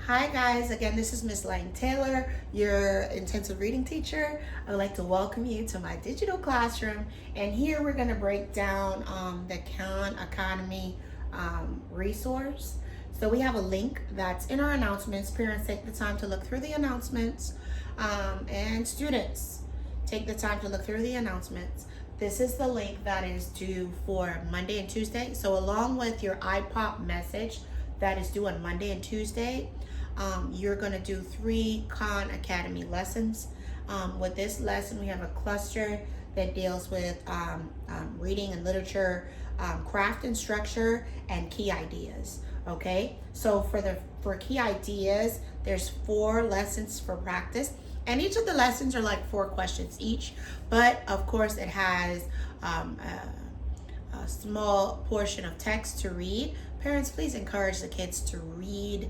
Hi guys, again this is Miss Laing-Taylor, your intensive reading teacher. I would like to welcome you to my digital classroom, and here we're going to break down the Khan Academy resource. So we have a link that's in our announcements. Parents, take the time to look through the announcements, and students, take the time to look through the announcements. This is the link that is due for Monday and Tuesday. So along with your iPop message that is due on Monday and Tuesday, you're going to do 3 Khan Academy lessons. With this lesson, we have a cluster that deals with reading and literature, craft and structure, and key ideas. Okay, so for key ideas, there's 4 lessons for practice, and each of the lessons are like 4 questions each. But of course, it has a small portion of text to read. Parents, please encourage the kids to read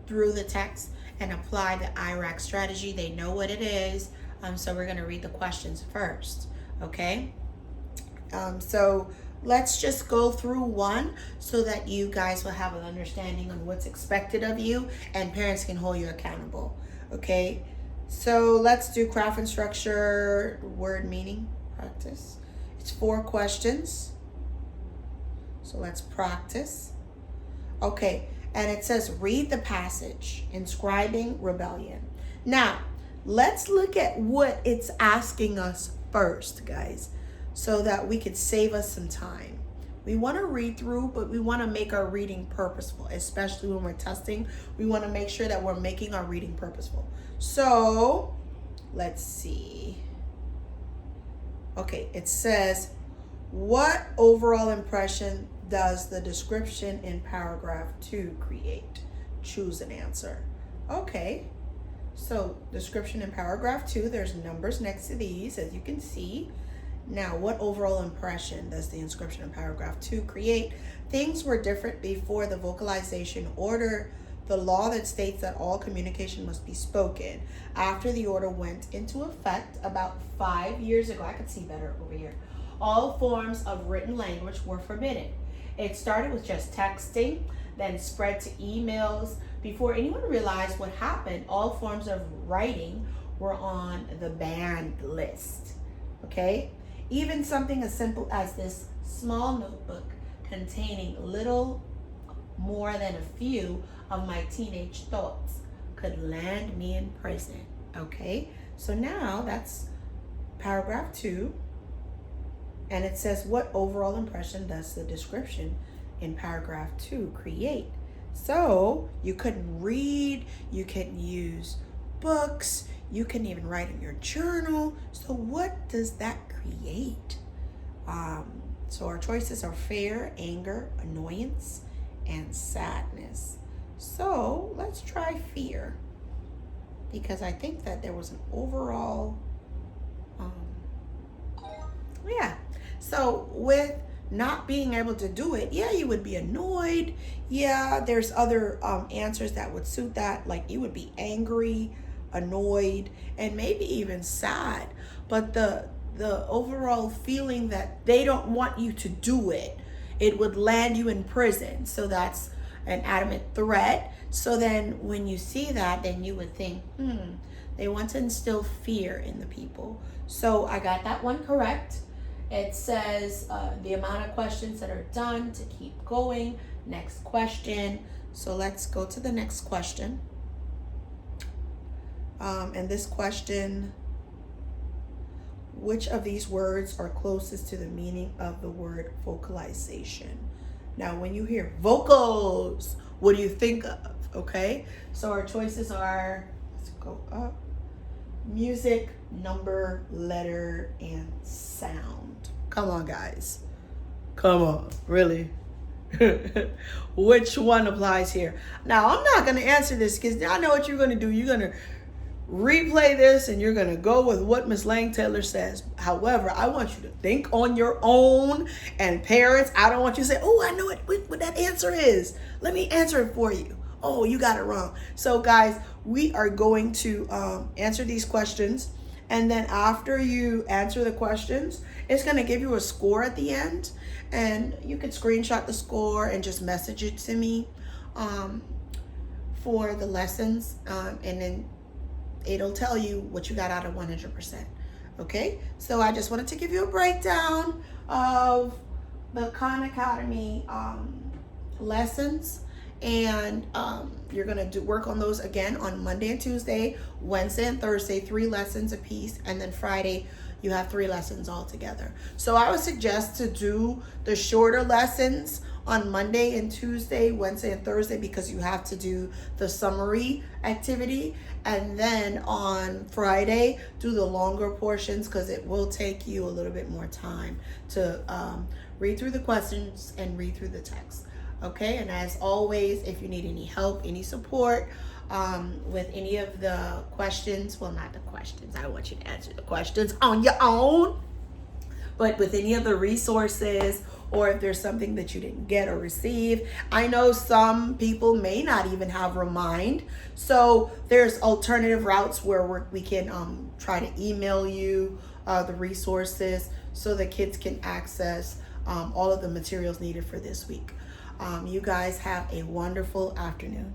through the text and apply the IRAC strategy. They know what it is. So we're going to read the questions first. Okay. So let's just go through one so that you guys will have an understanding on what's expected of you and parents can hold you accountable. Okay. So let's do craft and structure, word meaning practice. It's 4 questions. So let's practice. Okay. And it says, read the passage, inscribing rebellion. Now, let's look at what it's asking us first, guys, so that we could save us some time. We want to read through, but we want to make our reading purposeful, especially when we're testing. We want to make sure that we're making our reading purposeful. So, let's see. Okay, it says, what overall impression does the description in paragraph 2 create? Choose an answer. Okay, so description in paragraph 2, there's numbers next to these, as you can see. Now, what overall impression does the inscription in paragraph 2 create? Things were different before the vocalization order, the law that states that all communication must be spoken. After the order went into effect about 5 years ago, I could see better over here, all forms of written language were forbidden. It started with just texting, then spread to emails. Before anyone realized what happened, all forms of writing were on the banned list. Okay? Even something as simple as this small notebook containing little more than a few of my teenage thoughts could land me in prison. Okay? So now that's paragraph 2. And it says, what overall impression does the description in paragraph 2 create? So you could read, you can use books, you can even write in your journal. So what does that create? So our choices are fear, anger, annoyance, and sadness. So let's try fear, because I think that there was an overall, yeah. So with not being able to do it, yeah, you would be annoyed. Yeah, there's other answers that would suit that. Like you would be angry, annoyed, and maybe even sad. But the overall feeling that they don't want you to do it, it would land you in prison. So that's an adamant threat. So then when you see that, then you would think, they want to instill fear in the people. So I got that one correct. It says the amount of questions that are done to keep going. Next question. So let's go to the next question. And this question, which of these words are closest to the meaning of the word vocalization? Now, when you hear vocals, what do you think of? Okay, so our choices are, let's go up, music, number, letter, and sound. Come on, guys. Come on, really? Which one applies here? Now, I'm not going to answer this because I know what you're going to do. You're going to replay this and you're going to go with what Miss Laing-Taylor says. However, I want you to think on your own, and parents, I don't want you to say, oh, I know what that answer is. Let me answer it for you. Oh, you got it wrong. So guys, we are going to answer these questions. And then after you answer the questions, it's going to give you a score at the end. And you could screenshot the score and just message it to me. for the lessons, and then it'll tell you what you got out of 100%. Okay, so I just wanted to give you a breakdown of the Khan Academy lessons, and you're gonna work on those again on Monday and Tuesday, Wednesday and Thursday, 3 lessons apiece, and then Friday you have 3 lessons all together. So I would suggest to do the shorter lessons on Monday and Tuesday, Wednesday and Thursday, because you have to do the summary activity, and then on Friday do the longer portions, because it will take you a little bit more time to read through the questions and read through the text. Okay, and as always, if you need any help, any support with any of the questions, well, not the questions, I want you to answer the questions on your own, but with any of the resources, or if there's something that you didn't get or receive. I know some people may not even have Remind, so there's alternative routes where we can try to email you the resources so the kids can access all of the materials needed for this week. You guys have a wonderful afternoon.